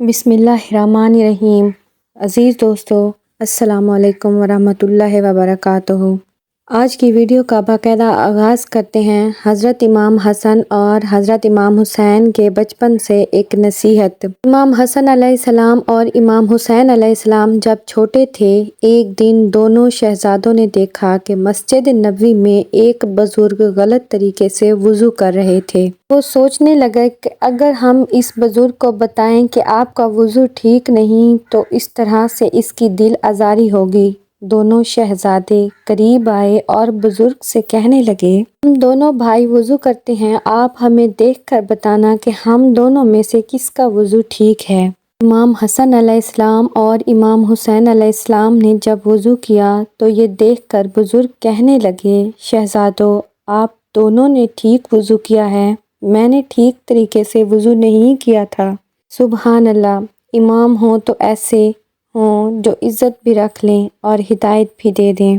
بسم اللہ الرحمن الرحیم۔ عزیز دوستو، السلام علیکم ورحمۃ اللہ وبرکاتہ۔ آج کی ویڈیو کا باقاعدہ آغاز کرتے ہیں حضرت امام حسن اور حضرت امام حسین کے بچپن سے ایک نصیحت۔ امام حسن علیہ السلام اور امام حسین علیہ السلام جب چھوٹے تھے، ایک دن دونوں شہزادوں نے دیکھا کہ مسجد نبوی میں ایک بزرگ غلط طریقے سے وضو کر رہے تھے۔ وہ سوچنے لگے کہ اگر ہم اس بزرگ کو بتائیں کہ آپ کا وضو ٹھیک نہیں تو اس طرح سے اس کی دل آزاری ہوگی۔ دونوں شہزادے قریب آئے اور بزرگ سے کہنے لگے، ہم دونوں بھائی وضو کرتے ہیں، آپ ہمیں دیکھ کر بتانا کہ ہم دونوں میں سے کس کا وضو ٹھیک ہے۔ امام حسن علیہ السلام اور امام حسین علیہ السلام نے جب وضو کیا تو یہ دیکھ کر بزرگ کہنے لگے، شہزادو، آپ دونوں نے ٹھیک وضو کیا ہے، میں نے ٹھیک طریقے سے وضو نہیں کیا تھا۔ سبحان اللہ! امام ہوں تو ایسے ہوں جو عزت بھی رکھ لیں اور ہدایت بھی دے دیں۔